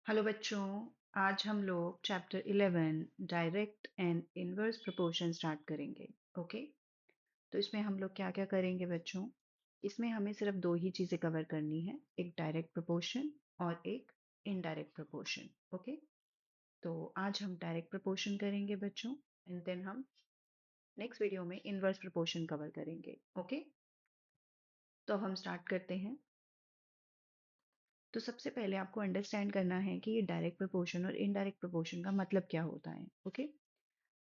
Hello बच्चों। आज हम लोग chapter 11 direct and inverse proportion start करेंगे। ओके। तो इसमें हम लोग क्या क्या करेंगे बच्चों? इसमें हमें सिर्फ दो ही चीज़ें कवर करनी है, एक डायरेक्ट प्रोपोर्शन और एक इनडायरेक्ट प्रोपोर्शन। ओके। तो आज हम डायरेक्ट प्रोपोर्शन करेंगे बच्चों, एंड देन हम नेक्स्ट वीडियो में इनवर्स प्रोपोर्शन कवर करेंगे। ओके। तो अब हम स्टार्ट करते हैं। तो सबसे पहले आपको अंडरस्टैंड करना है कि ये डायरेक्ट प्रोपोर्शन और इनडायरेक्ट प्रोपोर्शन का मतलब क्या होता है। ओके।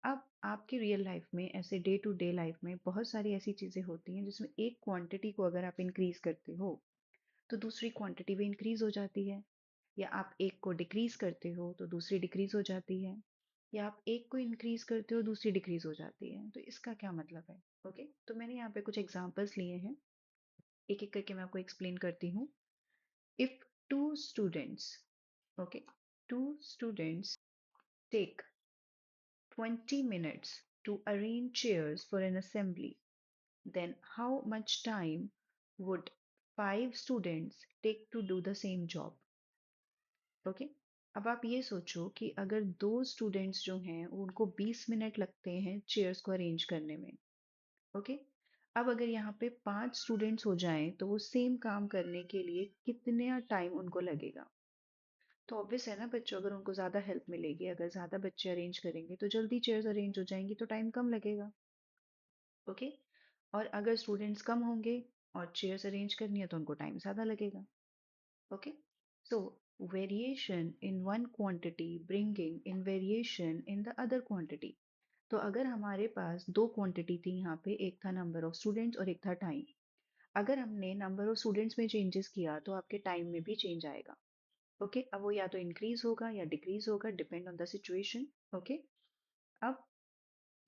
अब आपकी रियल लाइफ में ऐसे डे टू डे लाइफ में बहुत सारी ऐसी चीजें होती हैं जिसमें एक क्वांटिटी को अगर आप इंक्रीज करते हो तो दूसरी क्वांटिटी भी इंक्रीज हो जाती है, या आप एक को डिक्रीज करते हो तो दूसरी डिक्रीज हो जाती है, या आप एक को इंक्रीज करते हो दूसरी डिक्रीज हो जाती है। तो इसका क्या मतलब है? ओके। तो मैंने यहाँ पे कुछ एग्जांपल्स लिए हैं, एक एक करके मैं आपको एक्सप्लेन करती हूँ। If two students, okay, two students take 20 minutes to arrange chairs for an assembly, then how much time would five students take to do the same job? Okay. अब आप ये सोचो कि अगर दो स्टूडेंट्स जो हैं उनको 20 मिनट लगते हैं चेयर्स को अरेंज करने में। ओके। अब अगर यहाँ पे पांच स्टूडेंट्स हो जाएं तो वो सेम काम करने के लिए कितना टाइम उनको लगेगा? तो ऑब्वियस है ना बच्चों, अगर उनको ज़्यादा हेल्प मिलेगी, अगर ज़्यादा बच्चे अरेंज करेंगे तो जल्दी चेयर्स अरेंज हो जाएंगी, तो टाइम कम लगेगा। ओके। और अगर स्टूडेंट्स कम होंगे और चेयर्स अरेंज करनी है तो उनको टाइम ज़्यादा लगेगा। Okay. So variation in one quantity bringing in variation in the other quantity. तो अगर हमारे पास दो क्वांटिटी थी यहाँ पे, एक था नंबर ऑफ स्टूडेंट्स और एक था टाइम। अगर हमने नंबर ऑफ स्टूडेंट्स में चेंजेस किया तो आपके टाइम में भी चेंज आएगा। ओके। अब वो या तो इंक्रीज होगा या डिक्रीज होगा, depend on the situation. Okay. अब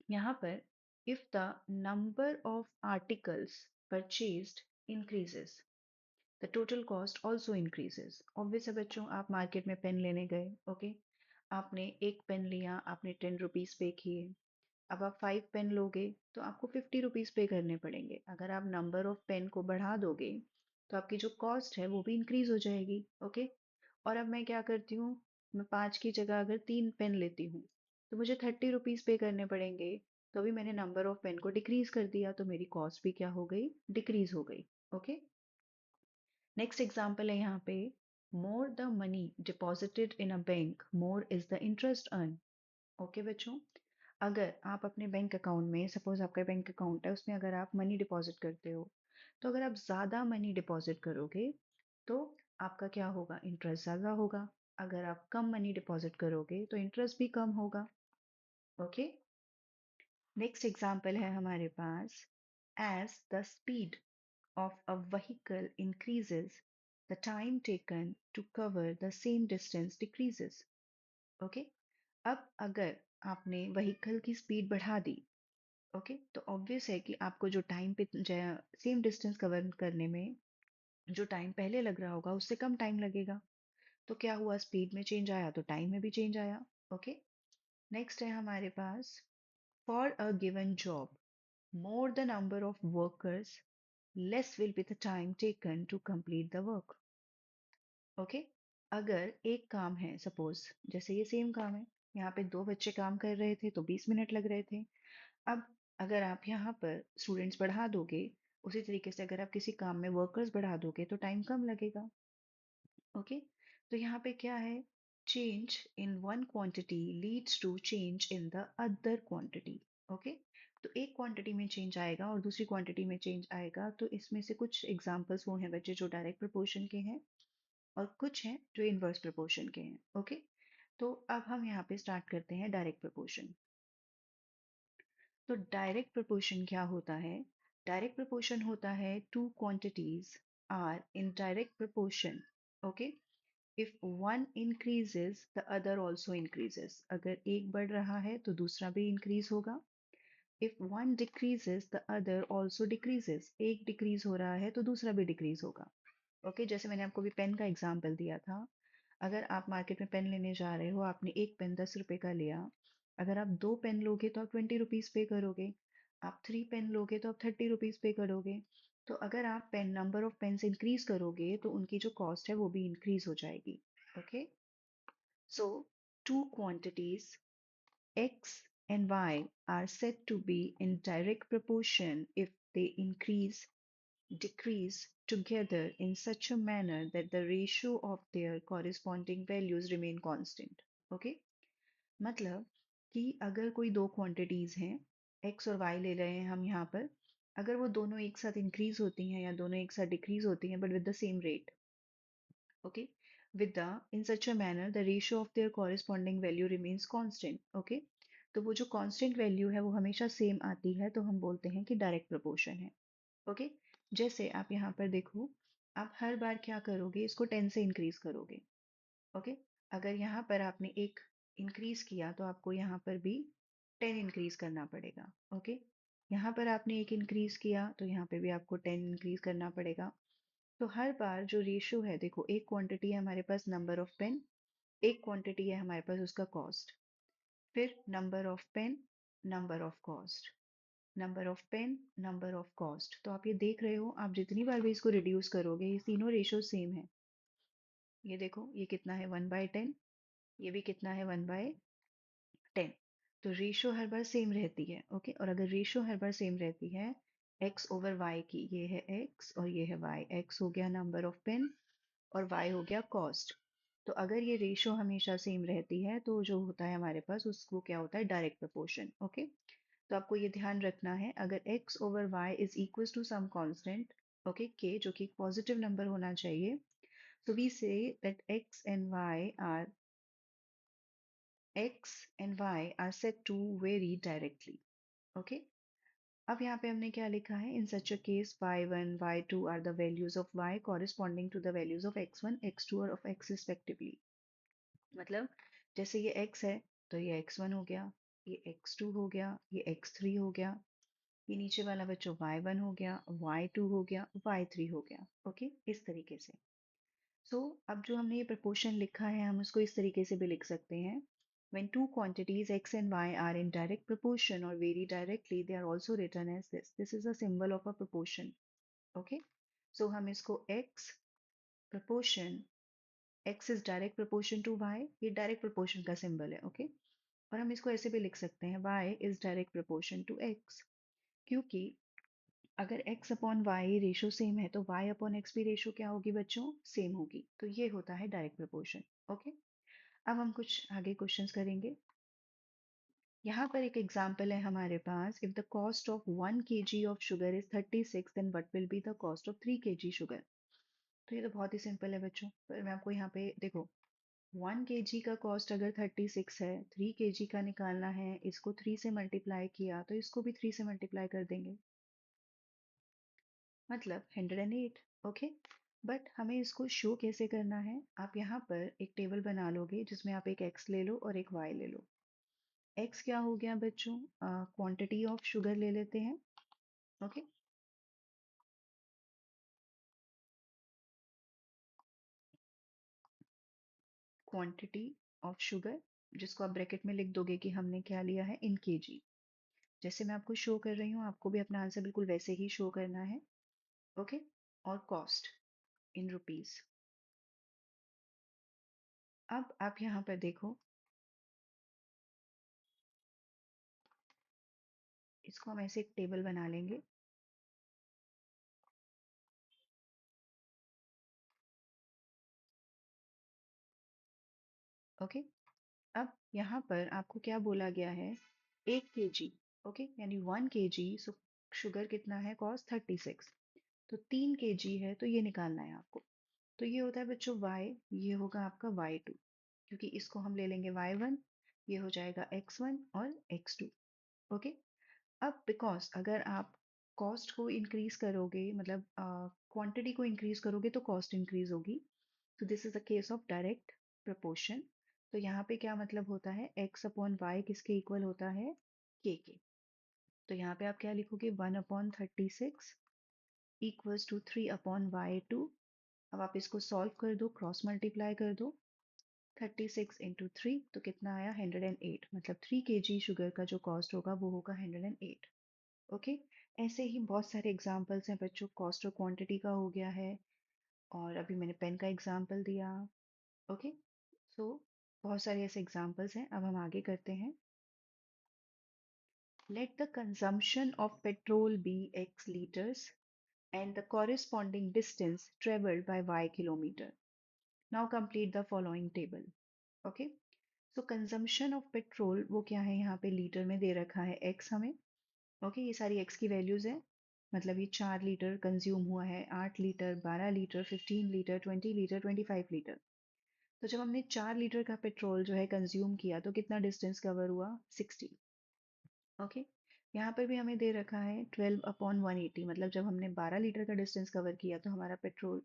यहाँ पर if the number of articles purchased increases the total cost also increases. Obvious है बच्चों, आप मार्केट में पेन लेने गए। ओके। आपने एक पेन लिया, आपने 10 रुपीज पे किए। अब आप 5 पेन लोगे तो आपको 50 रुपीज पे करने पड़ेंगे। अगर आप नंबर ऑफ पेन को बढ़ा दोगे तो आपकी जो कॉस्ट है वो भी इंक्रीज हो जाएगी। ओके। और अब मैं क्या करती हूँ, मैं 5 की जगह अगर 3 पेन लेती हूँ तो मुझे 30 रुपीज पे करने पड़ेंगे। तो अभी मैंने नंबर ऑफ पेन को डिक्रीज कर दिया, तो मेरी कॉस्ट भी क्या हो गई, डिक्रीज हो गई। ओके। नेक्स्ट एग्जाम्पल है यहाँ पे, more the money deposited in a bank more is the interest earn. Okay बच्चों, अगर आप अपने बैंक अकाउंट में, सपोज आपका बैंक अकाउंट है, उसमें अगर आप मनी डिपॉजिट करते हो तो अगर आप ज़्यादा मनी डिपॉजिट करोगे तो आपका क्या होगा, इंटरेस्ट ज़्यादा होगा। अगर आप कम मनी डिपॉजिट करोगे तो इंटरेस्ट भी कम होगा। ओके। नेक्स्ट एग्जाम्पल है हमारे पास, as the speed of a vehicle increases, the time taken to cover the same distance decreases. Okay? अब अगर आपने व्हीकल की स्पीड बढ़ा दी, ओके, तो ऑब्वियस है कि आपको जो टाइम पे सेम डिस्टेंस कवर करने में जो टाइम पहले लग रहा होगा उससे कम टाइम लगेगा। तो क्या हुआ, स्पीड में चेंज आया तो टाइम में भी चेंज आया। ओके। नेक्स्ट है हमारे पास, for a given job more the number of workers, less will be the time taken to complete the work. Okay. अगर एक काम है, सपोज जैसे ये सेम काम है, यहाँ पे दो बच्चे काम कर रहे थे तो 20 मिनट लग रहे थे। अब अगर आप यहाँ पर स्टूडेंट्स बढ़ा दोगे, उसी तरीके से अगर आप किसी काम में वर्कर्स बढ़ा दोगे तो टाइम कम लगेगा। ओके। तो यहाँ पे क्या है, change in one quantity leads to change in the other quantity. Okay. तो एक क्वांटिटी में चेंज आएगा और दूसरी क्वांटिटी में चेंज आएगा। तो इसमें से कुछ एग्जांपल्स वो हैं बच्चे जो डायरेक्ट प्रोपोर्शन के हैं, और कुछ हैं जो इनवर्स प्रोपोर्शन के हैं। ओके। तो अब हम यहाँ पे स्टार्ट करते हैं डायरेक्ट प्रोपोर्शन। तो डायरेक्ट प्रोपोर्शन क्या होता है? डायरेक्ट प्रोपोर्शन होता है two quantities are in direct proportion. Okay. If one increases the other also increases. अगर एक बढ़ रहा है तो दूसरा भी इंक्रीज होगा। If one decreases the other also decreases. एक डिक्रीज हो रहा है तो दूसरा भी डिक्रीज होगा। ओके। जैसे मैंने आपको भी पेन का एग्जाम्पल दिया था, अगर आप मार्केट में पेन लेने जा रहे हो, आपने एक पेन 10 रुपए का लिया। अगर आप दो पेन लोगे तो आप 20 रुपीज पे करोगे। आप 3 पेन लोगे तो आप 30 रुपीज पे करोगे। तो अगर आप pen number of pens increase करोगे तो उनकी जो कॉस्ट है वो भी इंक्रीज हो जाएगी। Okay. So two quantities x and y are said to be in direct proportion if they increase decrease together in such a manner that the ratio of their corresponding values remain constant. Okay, मतलब कि अगर कोई दो quantities हैं x और y ले रहे हैं हम यहाँ पर, अगर वो दोनों एक साथ इंक्रीज होती हैं या दोनों एक साथ डिक्रीज होती हैं but with the same rate, okay, with the in such a manner the ratio of their corresponding value remains constant. Okay, तो वो जो कांस्टेंट वैल्यू है वो हमेशा सेम आती है तो हम बोलते हैं कि डायरेक्ट प्रोपोर्शन है. ओके, जैसे आप यहाँ पर देखो, आप हर बार क्या करोगे, इसको 10 से इंक्रीज करोगे. ओके, अगर यहाँ पर आपने एक इंक्रीज किया तो आपको यहाँ पर भी 10 इंक्रीज करना पड़ेगा. ओके, यहाँ पर आपने एक इंक्रीज किया तो यहाँ पे भी आपको 10 इंक्रीज करना पड़ेगा. तो हर बार जो रेशियो है, देखो एक क्वांटिटी है हमारे पास नंबर ऑफ पेन, एक क्वांटिटी है हमारे पास उसका कॉस्ट, फिर number of pen, number of cost, number of pen, number of cost. तो आप ये देख रहे हो, आप जितनी बार भी इसको रिड्यूस करोगे ये तीनों रेशियो सेम है. ये देखो ये कितना है 1/10, ये भी कितना है 1/10. तो रेशियो हर बार सेम रहती है. ओके, और अगर रेशियो हर बार सेम रहती है x ओवर y की, ये है x और ये है y, x हो गया नंबर ऑफ पेन और y हो गया कॉस्ट. तो अगर ये रेशियो हमेशा सेम रहती है तो जो होता है हमारे पास उसको क्या होता है, डायरेक्ट प्रोपोर्शन. ओके, तो आपको ये ध्यान रखना है, अगर x over y is equal to some constant, okay, k जो कि पॉजिटिव नंबर होना चाहिए, so we say that x and y are said to vary directly. Okay, अब यहाँ पे हमने क्या लिखा है, in such a case y1 y2 are the values of y corresponding to the values of x1 x2 और of x respectively. मतलब जैसे ये x है तो ये x1 हो गया, ये x2 हो गया, ये x3 हो गया, ये नीचे वाला बच्चों y1 हो गया, y2 हो गया, y3 हो गया. ओके, इस तरीके से. अब जो हमने ये प्रपोर्शन लिखा है हम उसको इस तरीके से भी लिख सकते हैं. When two quantities x and y are in direct proportion or vary directly, they are also written as this. This is a symbol of a proportion. Okay? So हम इसको x proportion, x is direct proportion to y, ये direct proportion का symbol है. Okay? और हम इसको ऐसे भी लिख सकते हैं y is direct proportion to x, क्योंकि अगर x upon y ratio same है तो y अपॉन x भी रेशो क्या होगी बच्चों, सेम होगी. तो ये होता है डायरेक्ट प्रोपोर्शन. ओके, अब हम कुछ आगे क्वेश्चंस करेंगे. यहाँ पर एक एग्जांपल है हमारे पास, if the cost of 1 kg of sugar is 36 then what will be the cost of 3 kg sugar. तो ये तो बहुत ही सिंपल है बच्चों, पर मैं आपको यहाँ पे देखो, 1 kg का कॉस्ट अगर 36 है, 3 kg का निकालना है, इसको 3 से मल्टीप्लाई किया तो इसको भी 3 से मल्टीप्लाई कर देंगे, मतलब 108. ओके, बट हमें इसको शो कैसे करना है, आप यहाँ पर एक टेबल बना लोगे जिसमें आप एक x ले लो और एक y ले लो. x क्या हो गया बच्चों, क्वांटिटी ऑफ शुगर ले लेते हैं. ओके, क्वांटिटी ऑफ शुगर, जिसको आप ब्रैकेट में लिख दोगे कि हमने क्या लिया है इन kg. जैसे मैं आपको शो कर रही हूँ आपको भी अपना आंसर बिल्कुल वैसे ही शो करना है. ओके, और कॉस्ट इन रुपीस. अब आप यहाँ पर देखो, इसको हम ऐसे एक टेबल बना लेंगे. ओके, अब यहाँ पर आपको क्या बोला गया है, 1 kg. ओके, यानी 1 kg, सो शुगर कितना है, कॉस्ट 36, तो 3 kg है तो ये निकालना है आपको. तो ये होता है बच्चों y, ये होगा आपका y2, क्योंकि इसको हम ले लेंगे y1, ये हो जाएगा x1 और x2. ओके, अब बिकॉज अगर आप कॉस्ट को इंक्रीज करोगे, मतलब क्वांटिटी को इंक्रीज करोगे तो कॉस्ट इंक्रीज होगी. तो this is the case of direct proportion. तो यहाँ पे क्या मतलब होता है, x अपॉन वाई किसके इक्वल होता है, k के. तो यहाँ पे आप क्या लिखोगे, 1/36 इक्वल्स टू 3/y2. अब आप इसको सॉल्व कर दो, क्रॉस मल्टीप्लाई कर दो, 36 × 3 तो कितना आया, 108. मतलब 3 kg शुगर का जो कॉस्ट होगा वो होगा 108. ओके, ऐसे ही बहुत सारे एग्जाम्पल्स हैं बच्चों, कॉस्ट और क्वांटिटी का हो गया है, और अभी मैंने पेन का एग्जाम्पल दिया. ओके, सो बहुत सारे ऐसे एग्जांपल्स हैं। अब हम आगे करते हैं। Let the consumption of petrol be x liters and the corresponding distance traveled by y kilometer. Now complete the following table. Okay. So consumption of petrol वो क्या है, यहाँ पे लीटर में दे रखा है x हमें। ओके, ये सारी x की वैल्यूज है। मतलब ये 4 लीटर कंज्यूम हुआ है, 8 litre, 12 litre, 15 litre, 20 litre, 25 litre. तो जब हमने 4 लीटर का पेट्रोल जो है कंज्यूम किया तो कितना डिस्टेंस कवर हुआ, 60। ओके, यहाँ पर भी हमें दे रखा है 12/180, मतलब जब हमने 12 लीटर का डिस्टेंस कवर किया तो हमारा पेट्रोल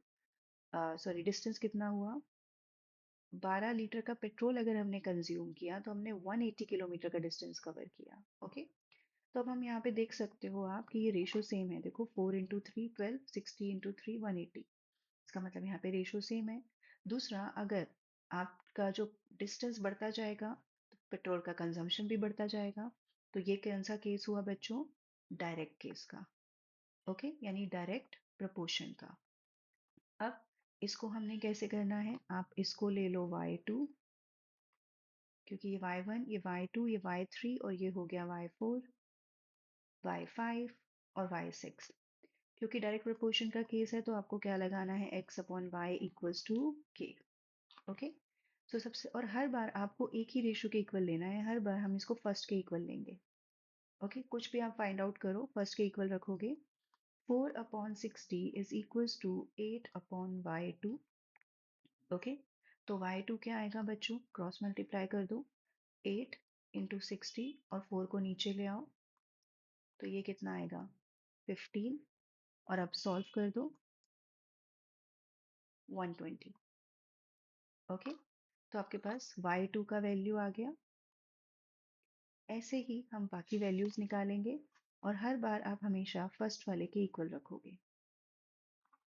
सॉरी डिस्टेंस कितना हुआ, 12 लीटर का पेट्रोल अगर हमने कंज्यूम किया तो हमने 180 किलोमीटर का डिस्टेंस कवर किया। ओके, तो अब हम यहाँ पे देख सकते हो आप कि ये रेशो सेम है। देखो 4 × 3 12, 60 × 3 180। इसका मतलब यहाँ पे रेशो सेम है। दूसरा, अगर आपका जो डिस्टेंस बढ़ता जाएगा तो पेट्रोल का कंजम्पशन भी बढ़ता जाएगा। तो ये कौन सा केस हुआ बच्चों, डायरेक्ट केस का। ओके, यानी डायरेक्ट प्रपोर्शन का। अब इसको हमने कैसे करना है, आप इसको ले लो y2, क्योंकि ये y1, ये y2, ये y3 और ये हो गया y4, y5 और y6। क्योंकि डायरेक्ट प्रोपोर्शन का केस है तो आपको क्या लगाना है, x/y = k। ओके, सो सबसे, और हर बार आपको एक ही रेशो के इक्वल लेना है, हर बार हम इसको फर्स्ट के इक्वल लेंगे। ओके, कुछ भी आप फाइंड आउट करो, फर्स्ट के इक्वल रखोगे। 4/60 is equals to 8/y2। Okay, तो y2 क्या आएगा बच्चों, क्रॉस मल्टीप्लाई कर दो, 8 × 60 और 4 को नीचे ले आओ तो ये कितना आएगा, 15। और अब सॉल्व कर दो, 120। ओके, तो आपके पास y2 का वैल्यू आ गया। ऐसे ही हम बाकी वैल्यूज निकालेंगे और हर बार आप हमेशा फर्स्ट वाले के इक्वल रखोगे।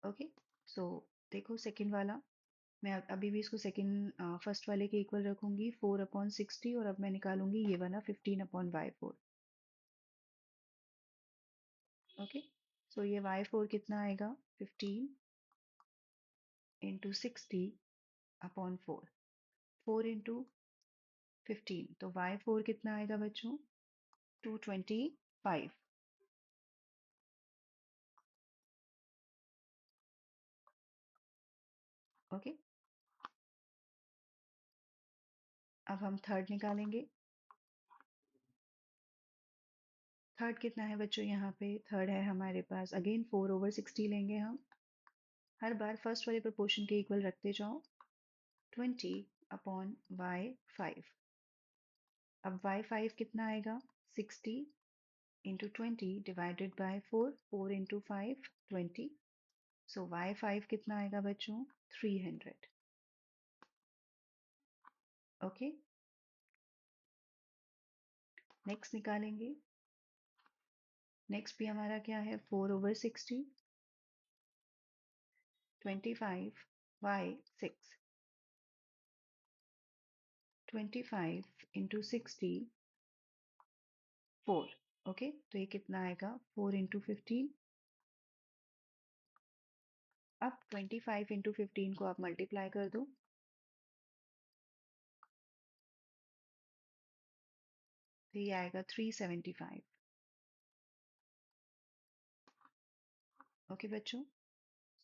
ओके, सो देखो सेकंड वाला, मैं अभी भी इसको सेकंड फर्स्ट वाले के इक्वल रखूंगी, 4/60, और अब मैं निकालूंगी ये वाला 15/y4। ओके, सो ये y4 कितना आएगा, 15 × 60/4, 4 × 15, तो y4 कितना आएगा बच्चों, 225। ओके, अब हम थर्ड निकालेंगे। थर्ड कितना है बच्चों, यहाँ पे थर्ड है हमारे पास अगेन 4/60 लेंगे हम। हर बार फर्स्ट वाले प्रोपोर्शन के इक्वल रखते जाओ, 20/y5। अब y5 कितना आएगा, 60 × 20 / 4, 4 × 5 20। सो y5 कितना आएगा बच्चों, 300। ओके, नेक्स्ट निकालेंगे। नेक्स्ट भी हमारा क्या है, 4/60, 25y6, 25 × 60, 4। ओके, तो ये कितना आएगा, 4 × 15। अब 25 × 15 को आप मल्टीप्लाई कर दो तो ये आएगा 375। ओके बच्चों,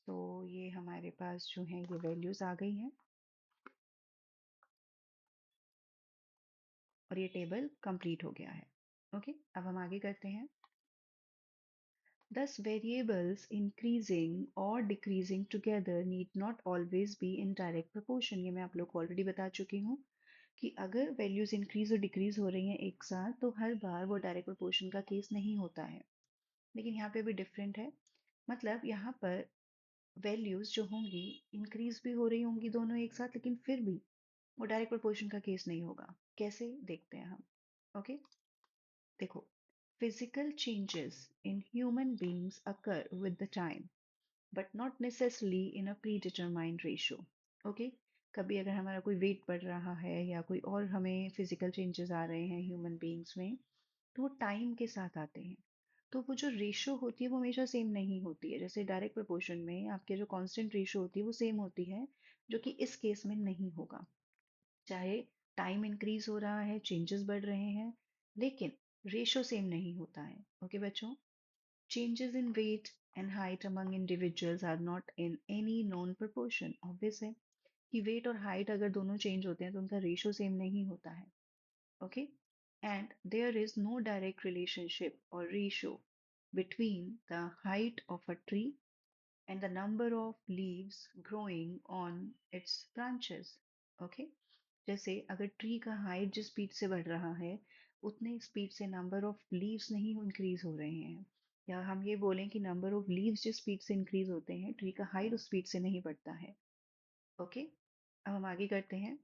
तो ये हमारे पास जो है ये वैल्यूज आ गई हैं और ये टेबल कंप्लीट हो गया है। ओके, अब हम आगे करते हैं। Thus variables increasing or decreasing together need not always be in direct proportion। ये मैं आप लोग को ऑलरेडी बता चुकी हूँ कि अगर वैल्यूज इंक्रीज और डिक्रीज हो रही हैं एक साथ तो हर बार वो डायरेक्ट प्रोपोर्शन का केस नहीं होता है। लेकिन यहाँ पे भी डिफरेंट है, मतलब यहाँ पर वैल्यूज जो होंगी इंक्रीज भी हो रही होंगी दोनों एक साथ, लेकिन फिर भी वो डायरेक्ट प्रोपोर्शन का केस नहीं होगा। कैसे, देखते हैं हम। ओके, देखो, physical changes in human beings occur with the time but not necessarily in a predetermined ratio। Okay, कभी अगर हमारा कोई वेट बढ़ रहा है या कोई और हमें फिजिकल चेंजेस आ रहे हैं ह्यूमन बीइंग्स में, तो वो टाइम के साथ आते हैं। तो वो जो रेशो होती है वो हमेशा सेम नहीं होती है। जैसे डायरेक्ट प्रोपोर्शन में आपके जो कांस्टेंट रेशो होती है वो सेम होती है, जो कि इस केस में नहीं होगा। चाहे टाइम इंक्रीज हो रहा है, चेंजेस बढ़ रहे हैं, लेकिन रेशो सेम नहीं होता है। ओके बच्चों, changes in weight and height among individuals are not in any known proportion। obvious है कि वेट और हाइट अगर दोनों चेंज होते हैं तो उनका रेशो सेम नहीं होता है। Okay, and there is no direct relationship और ratio between the height of a tree and the number of leaves growing on its branches। okay, जैसे अगर ट्री का हाइट जिस स्पीड से बढ़ रहा है उतने स्पीड से नंबर ऑफ लीव्स नहीं इंक्रीज हो रहे हैं, या हम ये बोलें कि नंबर ऑफ लीव्स जिस स्पीड से इंक्रीज होते हैं ट्री का हाइट उस स्पीड से नहीं बढ़ता है। ओके, अब हम आगे करते हैं।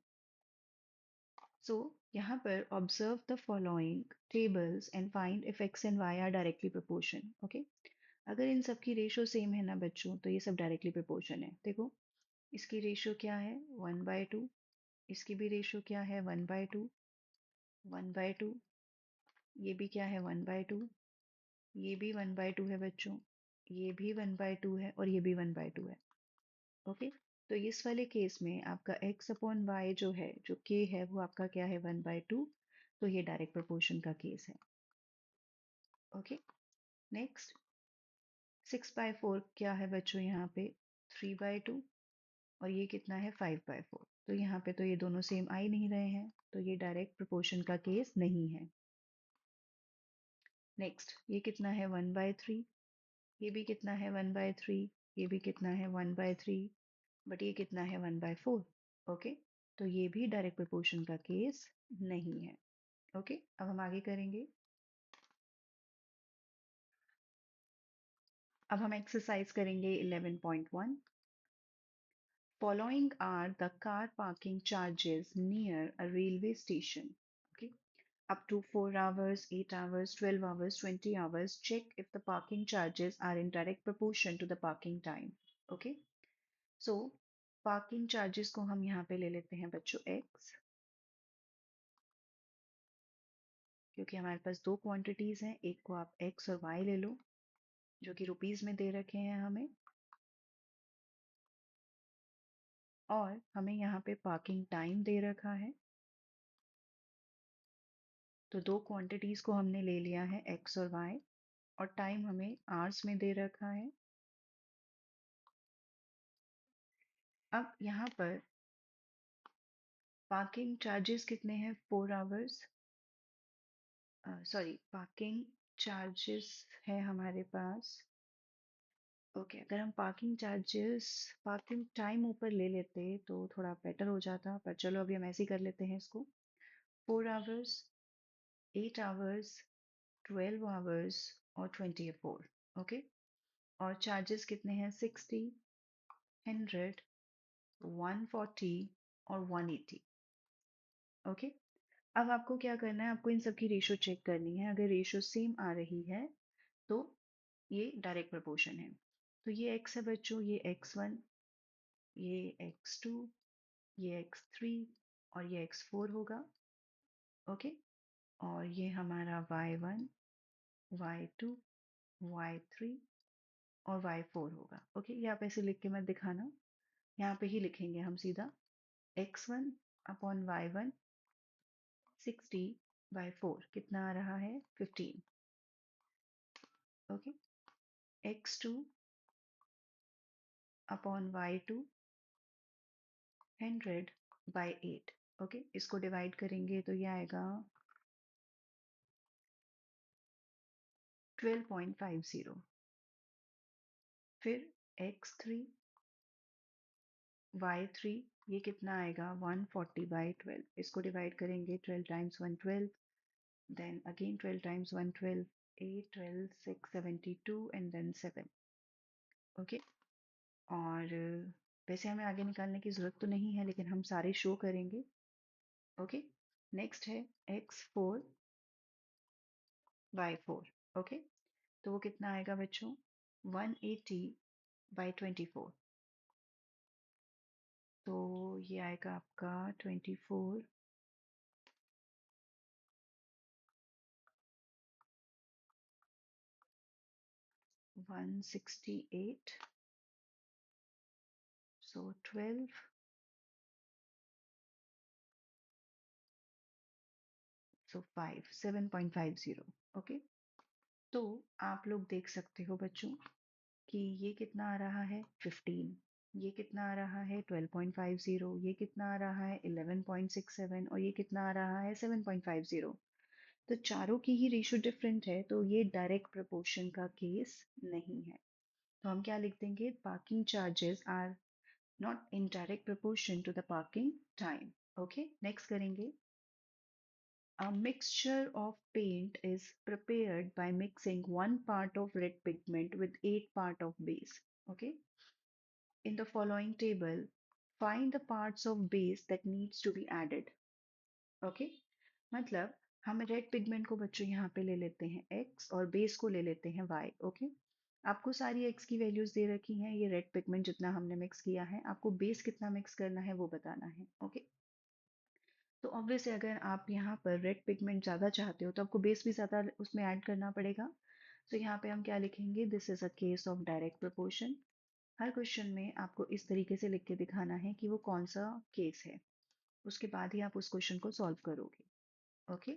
सो यहाँ पर observe the following tables and find if x and y are directly proportion. Okay, अगर इन सब की रेशो सेम है ना बच्चों तो ये सब डायरेक्टली प्रोपोर्शन है। देखो इसकी रेशो क्या है 1/2, इसकी भी रेशो क्या है 1/2, 1/2, ये भी क्या है 1/2, ये भी 1/2 है बच्चों, ये भी 1/2 है और ये भी 1/2 है। ओके, तो इस वाले केस में आपका x अपॉन वाई जो है, जो k है, वो आपका क्या है 1/2। तो ये डायरेक्ट प्रोपोर्शन का केस है। ओके, नेक्स्ट 6/4 क्या है बच्चों यहाँ पे 3/2, और ये कितना है 5/4। तो यहाँ पे तो ये दोनों सेम आ ही नहीं रहे हैं, तो ये डायरेक्ट प्रोपोर्शन का केस नहीं है। नेक्स्ट ये कितना है 1/3, ये भी कितना है 1/3, ये भी कितना है 1/3, बट ये कितना है 1/4। ओके, तो ये भी डायरेक्ट प्रोपोर्शन का केस नहीं है। ओके, अब हम आगे करेंगे। अब हम एक्सरसाइज करेंगे 11.1। Following are the car parking charges near a railway station. Okay, up to 4 hours, 8 hours, 12 hours, 20 hours. Check if the parking charges are in direct proportion to the parking time. Okay, so parking charges को हम यहाँ पे ले लेते हैं बच्चों x, क्योंकि हमारे पास दो क्वांटिटीज हैं, एक को आप x और y ले लो जो कि रुपीस में दे रखे हैं हमें, और हमें यहाँ पे पार्किंग टाइम दे रखा है। तो दो क्वांटिटीज को हमने ले लिया है x और y, और टाइम हमें आवर्स में दे रखा है। अब यहाँ पर पार्किंग चार्जेस कितने हैं 4 आवर्स, सॉरी पार्किंग चार्जेस है हमारे पास। ओके, अगर हम पार्किंग टाइम ऊपर ले लेते तो थोड़ा बेटर हो जाता, पर चलो अभी हम ऐसे ही कर लेते हैं इसको। 4 आवर्स, 8 आवर्स, 12 आवर्स और 24। ओके, और चार्जेस कितने हैं 60, 100, 140 और 180। ओके, अब आपको क्या करना है, आपको इन सब की रेशो चेक करनी है। अगर रेशो सेम आ रही है तो ये डायरेक्ट प्रोपोर्शन है। तो ये x है बच्चों, ये x1, ये x2, ये x3 और ये x4 होगा। ओके, और ये हमारा y1, y2, y3 और y4 होगा। ओके, ये आप ऐसे लिख के मत दिखाना, यहाँ पे ही लिखेंगे हम सीधा x1 अपॉन y1 60/4 कितना आ रहा है 15। Okay, x2 upon y2 100/8। Okay, इसको डिवाइड करेंगे तो ये आएगा 12.50। फिर x3 y3 ये कितना आएगा 140/12। इसको डिवाइड करेंगे 12 times 112, then again 12 times 112, 8 12 6 72 and then 7। Okay, और वैसे हमें आगे निकालने की ज़रूरत तो नहीं है लेकिन हम सारे शो करेंगे। ओके, नेक्स्ट है x4/4। ओके, तो वो कितना आएगा बच्चों 180/24। तो ये आएगा आपका 24, 168, सो 12 सो 5 7.50 ओके। तो आप लोग देख सकते हो बच्चों कि ये कितना आ रहा है 15, ये कितना आ रहा है 12.50, ये कितना आ रहा है 11.67 और ये कितना आ रहा है 7.50। तो चारों की ही रेशियो डिफरेंट है, तो ये डायरेक्ट प्रोपोर्शन का केस नहीं है। तो हम क्या लिख देंगे, parking charges are not in direct proportion to the parking time. Okay, next करेंगे। A mixture of paint is prepared by mixing 1 part of red pigment with 8 part of base. Okay. In the following table, find the parts of base that needs to be added. Okay. मतलब हम red pigment को बच्चों यहाँ पे ले लेते हैं x और बेस को ले लेते हैं y। ओके, आपको सारी x की वैल्यूज दे रखी हैं, ये रेड पिगमेंट जितना हमने मिक्स किया है, आपको बेस कितना मिक्स करना है वो बताना है। ओके, तो ऑब्वियसली अगर आप यहाँ पर रेड पिगमेंट ज़्यादा चाहते हो तो आपको बेस भी ज़्यादा उसमें ऐड करना पड़ेगा। तो यहाँ पे हम क्या लिखेंगे, this is a case of direct proportion. Her question में आपको इस तरीके से लिख के दिखाना है कि वो कौन सा केस है, उसके बाद ही आप उस क्वेश्चन को सॉल्व करोगे। Okay,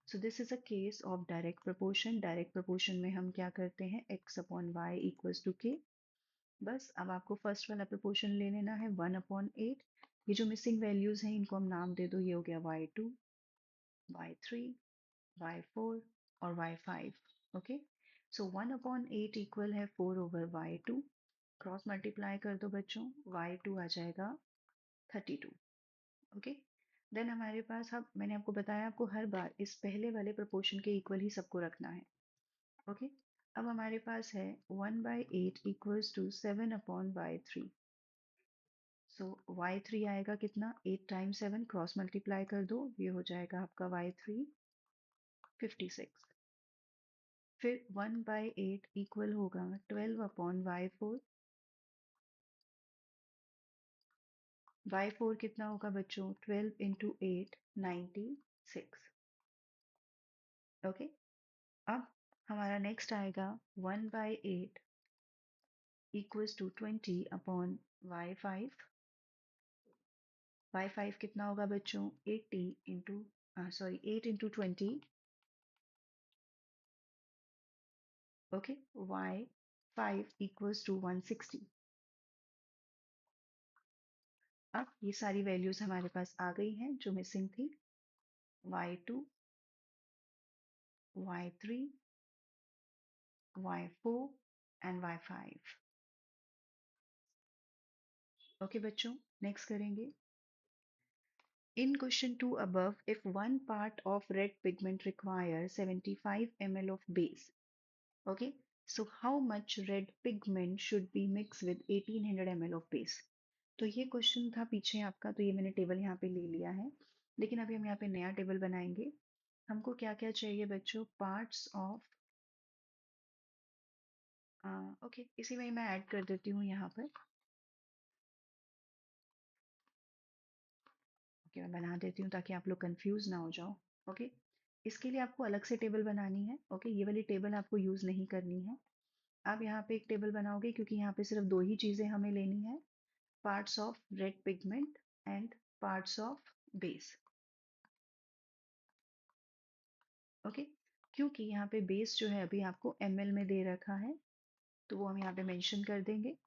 so this is a case of direct proportion. Direct proportion में हम क्या करते हैं, x upon y equals to k. बस अब आपको फर्स्ट वाला प्रोपोर्शन ले लेना है 1/8। ये जो मिसिंग वैल्यूज हैं इनको हम नाम दे दो, ये हो गया y2, y3, y4 और y5। ओके, सो 1/8 इक्वल है 4/y2। क्रॉस मल्टीप्लाई कर दो बच्चों, y2 आ जाएगा 32। ओके, देन हमारे पास, अब मैंने आपको बताया आपको हर बार इस पहले वाले प्रोपोर्शन के इक्वल ही सबको रखना है। ओके, अब हमारे पास है 1/8 equals to 7/y3। So y3 आएगा कितना, 8 टाइम्स 7, क्रॉस मल्टीप्लाई कर दो, ये हो जाएगा आपका y3 56। फिर 1/8 इक्वल होगा 12/y4। y4 कितना होगा बच्चों, 12 इंटू 8 96। ओके, अब हमारा नेक्स्ट आएगा 1/8 इक्वल्स टू 20/y5। y5 कितना होगा बच्चों, 80 into 8 into 20। Okay, y5 equals to 160। अब ये सारी वैल्यूज हमारे पास आ गई हैं जो मिसिंग थी, y2, y3, y4 and y5। Okay बच्चों, नेक्स्ट करेंगे। In question 2 above, if one part of red pigment requires 75 ml of base, okay, so how much red pigment should be mixed with 1800 ml of base? तो ये question था पीछे आपका, तो ये मैंने टेबल यहाँ पे ले लिया है, लेकिन अभी हम यहाँ पे नया टेबल बनाएंगे। हमको क्या क्या चाहिए बच्चों, पार्ट्स ऑफ, ओके इसी में मैं ऐड कर देती हूँ यहाँ पर। ओके, मैं बना देती हूँ ताकि आप लोग कंफ्यूज ना हो जाओ। ओके, इसके लिए आपको अलग से टेबल बनानी है। ओके, ये वाली टेबल आपको यूज नहीं करनी है। आप यहाँ पे एक टेबल बनाओगे क्योंकि यहाँ पे सिर्फ दो ही चीजें हमें लेनी है, parts of red pigment and parts of base. Okay, क्योंकि यहाँ पे बेस जो है अभी आपको ml में दे रखा है, तो वो हम यहाँ पे मेंशन कर देंगे।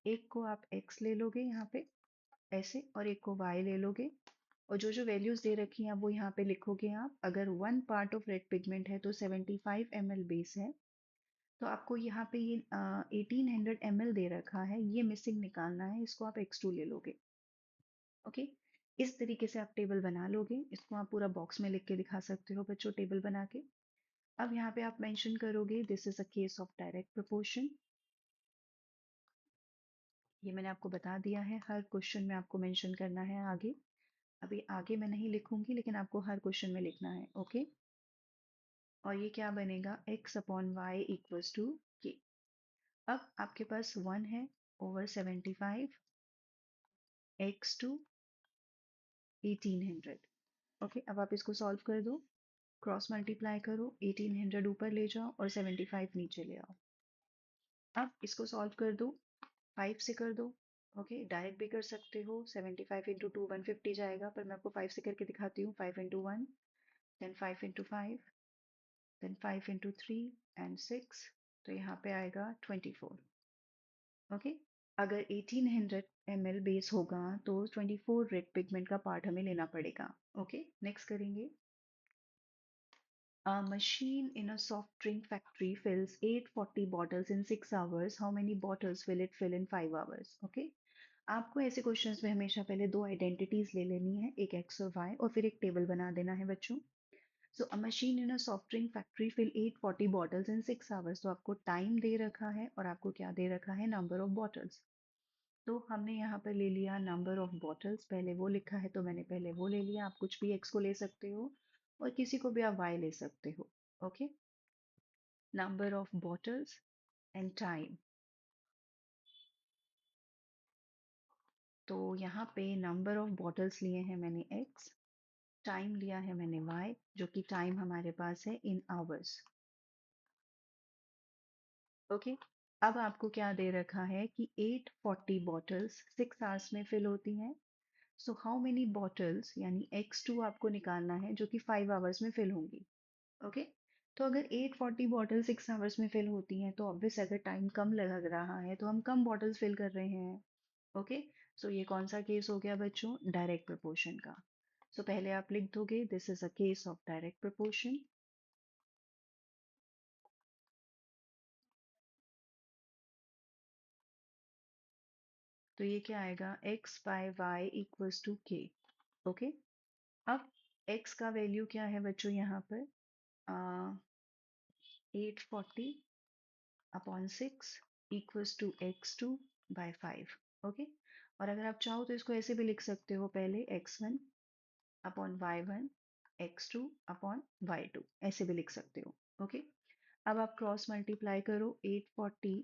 एक को आप x ले लोगे यहाँ पे ऐसे, और एक को y ले लोगे, और जो जो वैल्यूज दे रखी हैं वो यहाँ पे लिखोगे आप। अगर 1 part ऑफ रेड पिगमेंट है तो 75 ml बेस है, तो आपको यहाँ पे ये 1800 ml दे रखा है, ये मिसिंग निकालना है, इसको आप x2 ले लोगे। ओके, इस तरीके से आप टेबल बना लोगे। इसको आप पूरा बॉक्स में लिख के दिखा सकते हो बच्चों टेबल बना के। अब यहाँ पे आप मेंशन करोगे this is a case of direct proportion. ये मैंने आपको बता दिया है, हर क्वेश्चन में आपको मेंशन करना है आगे। अभी आगे मैं नहीं लिखूंगी, लेकिन आपको हर क्वेश्चन में लिखना है। ओके, और ये क्या बनेगा, x upon y equals to k. अब आपके पास 1 है ओवर 75, x टू 1800। ओके, अब आप इसको सॉल्व कर दो, क्रॉस मल्टीप्लाई करो, 1800 ऊपर ले जाओ और 75 नीचे ले आओ। अब इसको सॉल्व कर दो, 5 से कर दो। ओके, डायरेक्ट भी कर सकते हो, 75 इंटू 2 150 जाएगा, पर मैं आपको 5 से करके दिखाती हूँ। 5 into 1 then 5 into 5, then 5 into 3 and 6, तो यहाँ पे आएगा 24। ओके, अगर 1800 ml बेस होगा तो 24 रेड पिगमेंट का पार्ट हमें लेना पड़ेगा। ओके, नेक्स्ट करेंगे। A machine in a soft drink factory fills 840 bottles in 6 hours. How many bottles will it fill in 5 hours? Okay. आपको ऐसे क्वेश्चंस में हमेशा पहले दो आइडेंटिटीज ले लेनी है, एक एक्स और वाई, और फिर एक टेबल बना देना है बच्चों। So a machine in a soft drink factory fill 840 bottles in 6 hours. तो आपको टाइम दे रखा है और आपको क्या दे रखा है, नंबर ऑफ बॉटल्स। तो हमने यहाँ पर ले लिया नंबर ऑफ बॉटल्स, पहले वो लिखा है तो मैंने पहले वो ले लिया। आप कुछ भी एक्स को ले सकते हो और किसी को भी आप वाई ले सकते हो। Okay, number of bottles and time. तो यहाँ पे नंबर ऑफ बॉटल्स लिए हैं मैंने x, टाइम लिया है मैंने y, जो कि टाइम हमारे पास है इन आवर्स। ओके, अब आपको क्या दे रखा है कि 840 बॉटल्स 6 आवर्स में फिल होती हैं। सो हाउ मेनी बॉटल्स, यानी x2 आपको निकालना है जो कि 5 आवर्स में फिल होंगी। ओके, तो अगर 840 बॉटल 6 आवर्स में फिल होती हैं तो ऑब्वियस अगर टाइम कम लग रहा है तो हम कम बॉटल्स फिल कर रहे हैं। ओके, सो ये कौन सा केस हो गया बच्चों, डायरेक्ट प्रोपोर्शन का। सो पहले आप लिख दोगे this is a case of direct proportion. तो ये क्या आएगा, x by y equals to k. Okay, अब x का वैल्यू क्या है बच्चों यहाँ पर, 840 upon 6 equals to x2 by 5। Okay, और अगर आप चाहो तो इसको ऐसे भी लिख सकते हो, पहले x1 upon y1, x2 upon y2, ऐसे भी लिख सकते हो। ओके, अब आप क्रॉस मल्टीप्लाई करो, 840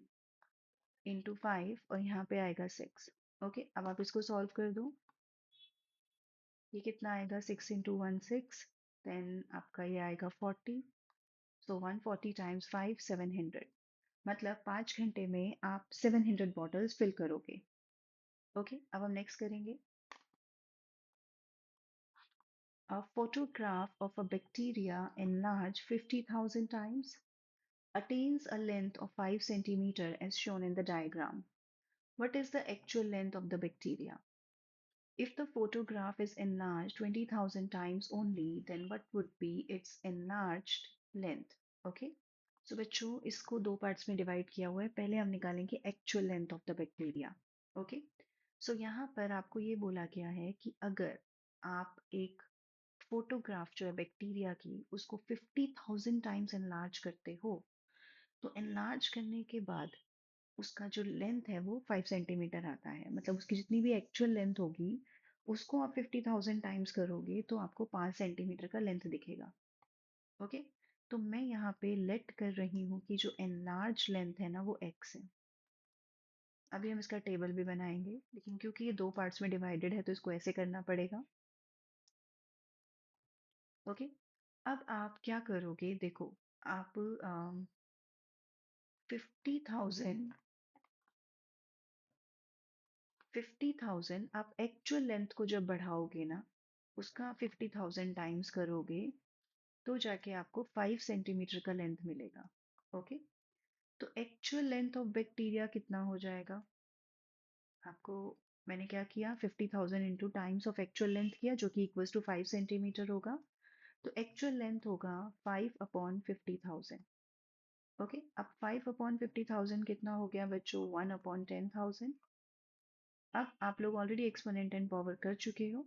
इंटू 5 और यहाँ पे आएगा 6। ओके, अब आप इसको सॉल्व कर दो, ये कितना आएगा, 6 इंटू 1 6, देन आपका ये आएगा 40। सो 140 टाइम्स 5 700, मतलब 5 घंटे में आप 700 बॉटल्स फिल करोगे। ओके, अब हम नेक्स्ट करेंगे। A photograph of a bacteria enlarged 50,000 times attains a length of 5 centimeter as shown in the diagram. What is the actual length of the bacteria? If the photograph is enlarged 20,000 times only, then what would be its enlarged length? Okay? So बच्चों इसको दो parts में divide किया हुआ है, पहले हम निकालेंगे actual length of the bacteria. Okay, so यहाँ पर आपको ये बोला गया है कि अगर आप एक फोटोग्राफ जो है बैक्टीरिया की उसको 50,000 टाइम्स एनलार्ज करते हो, तो एनलार्ज करने के बाद उसका जो लेंथ है वो 5 सेंटीमीटर आता है। मतलब उसकी जितनी भी एक्चुअल लेंथ होगी उसको आप 50,000 टाइम्स करोगे तो आपको 5 सेंटीमीटर का लेंथ दिखेगा। ओके, तो मैं यहाँ पे लेट कर रही हूँ कि जो एनलार्ज लेंथ है ना वो एक्स है। अभी हम इसका टेबल भी बनाएंगे, लेकिन क्योंकि ये दो पार्ट्स में डिवाइडेड है तो इसको ऐसे करना पड़ेगा। ओके, अब आप क्या करोगे, देखो आप 50,000 50,000 आप एक्चुअल लेंथ को जब बढ़ाओगे ना, उसका 50,000 टाइम्स करोगे तो जाके आपको 5 सेंटीमीटर का लेंथ मिलेगा। ओके, तो एक्चुअल लेंथ ऑफ बैक्टीरिया कितना हो जाएगा, आपको मैंने क्या किया, 50,000 into times of actual length किया जो कि इक्वल्स टू 5 सेंटीमीटर होगा। तो एक्चुअल लेंथ होगा 5/50,000। ओके, अब 5/50,000 कितना हो गया बच्चों, 1/10,000। अब आप लोग ऑलरेडी एक्सपोनेंट एंड पावर कर चुके हो,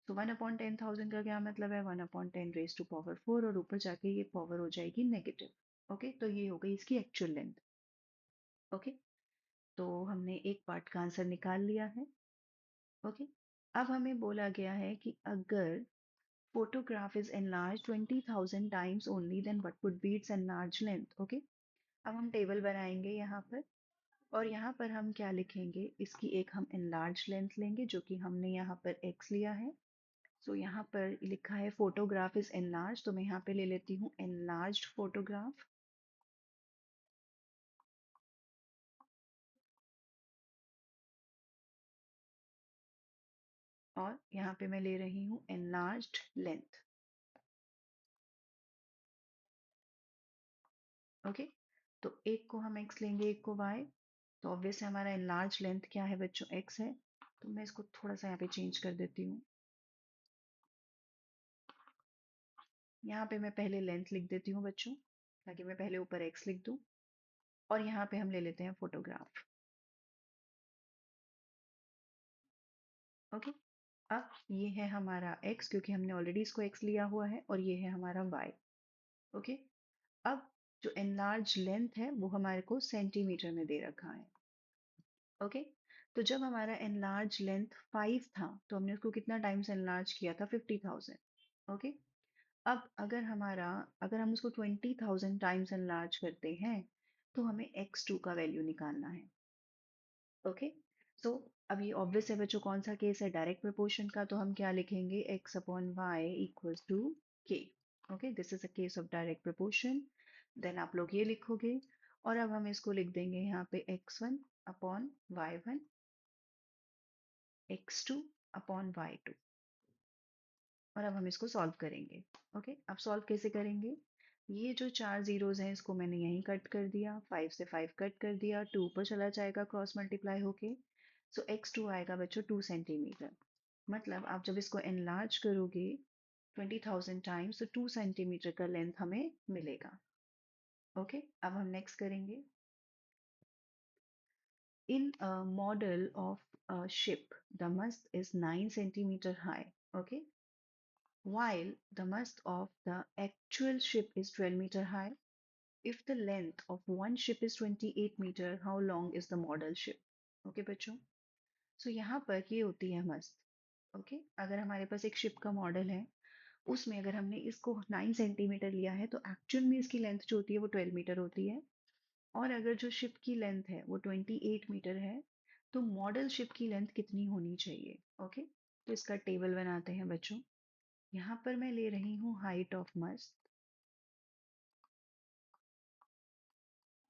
तो 1/10,000 का क्या मतलब है, 1/10 raised to power 4, और ऊपर जाके ये पावर हो जाएगी नेगेटिव। ओके, तो ये हो गई इसकी एक्चुअल लेंथ। ओके, तो हमने एक पार्ट का आंसर निकाल लिया है। ओके, अब हमें बोला गया है कि अगर photograph is enlarged 20,000 times only, then what would be its enlarged length? Okay, अब हम टेबल बनाएंगे यहाँ पर, और यहाँ पर हम क्या लिखेंगे, इसकी एक हम enlarged लेंथ लेंगे जो कि हमने यहाँ पर x लिया है। सो यहाँ पर लिखा है फोटोग्राफ इज enlarged, तो मैं यहाँ पे ले लेती हूँ enlarged photograph, और यहाँ पे मैं ले रही हूँ enlarged लेंथ। ओके, तो एक को हम x लेंगे, एक को y। तो ऑब्वियस है हमारा enlarged लेंथ क्या है बच्चों, x है। तो मैं इसको थोड़ा सा यहाँ पे चेंज कर देती हूँ। यहाँ पे मैं पहले लेंथ लिख देती हूँ बच्चों, ताकि मैं पहले ऊपर x लिख दूँ। और यहाँ पे हम ले लेते हैं फोटोग्राफ। ओके, अब ये है हमारा x, क्योंकि हमने ऑलरेडी इसको x लिया हुआ है, और ये है हमारा y। ओके, अब जो एनलार्ज लेंथ है वो हमारे को सेंटीमीटर में दे रखा है। ओके, तो जब हमारा एनलार्ज लेंथ 5 था, तो हमने उसको कितना टाइम्स एनलार्ज किया था, 50,000। ओके, अब अगर हम उसको 20,000 टाइम्स एनलार्ज करते हैं, तो हमें x2 का वैल्यू निकालना है। ओके, सो अब ये ऑब्वियस है बच्चों, कौन सा केस है, डायरेक्ट प्रोपोर्शन का। तो हम क्या लिखेंगे, x upon y equals to k। Okay, this is a case of direct proportion. Then आप लोग ये लिखोगे, और अब हम इसको लिख देंगे यहाँ पे x1 upon y1, x2 upon y2। और अब हम इसको सॉल्व करेंगे। ओके, अब सॉल्व कैसे करेंगे, ये जो चार जीरोज हैं इसको मैंने यहीं कट कर दिया, 5 से 5 कट कर दिया, 2 ऊपर चला जाएगा क्रॉस मल्टीप्लाई होके। सो x2 आएगा बच्चों 2 सेंटीमीटर। मतलब आप जब इसको एनलार्ज करोगे 20,000 टाइम्स, तो 2 सेंटीमीटर का लेंथ हमें मिलेगा। ओके, अब हम नेक्स्ट करेंगे। In model of ship the mast is 9 centimetre high. Okay, while the mast of the actual ship is 12-meter high. If the length of one ship is 28 meter, how long is the model ship? Okay बच्चों, सो यहाँ पर ये होती है मस्त। Okay, अगर हमारे पास एक शिप का मॉडल है, उसमें अगर हमने इसको 9 सेंटीमीटर लिया है, तो एक्चुअल में इसकी लेंथ जो होती है वो 12 मीटर होती है। और अगर जो शिप की लेंथ है वो 28 मीटर है, तो मॉडल शिप की लेंथ कितनी होनी चाहिए। ओके, तो इसका टेबल बनाते हैं बच्चों। यहाँ पर मैं ले रही हूँ हाइट ऑफ मस्ट।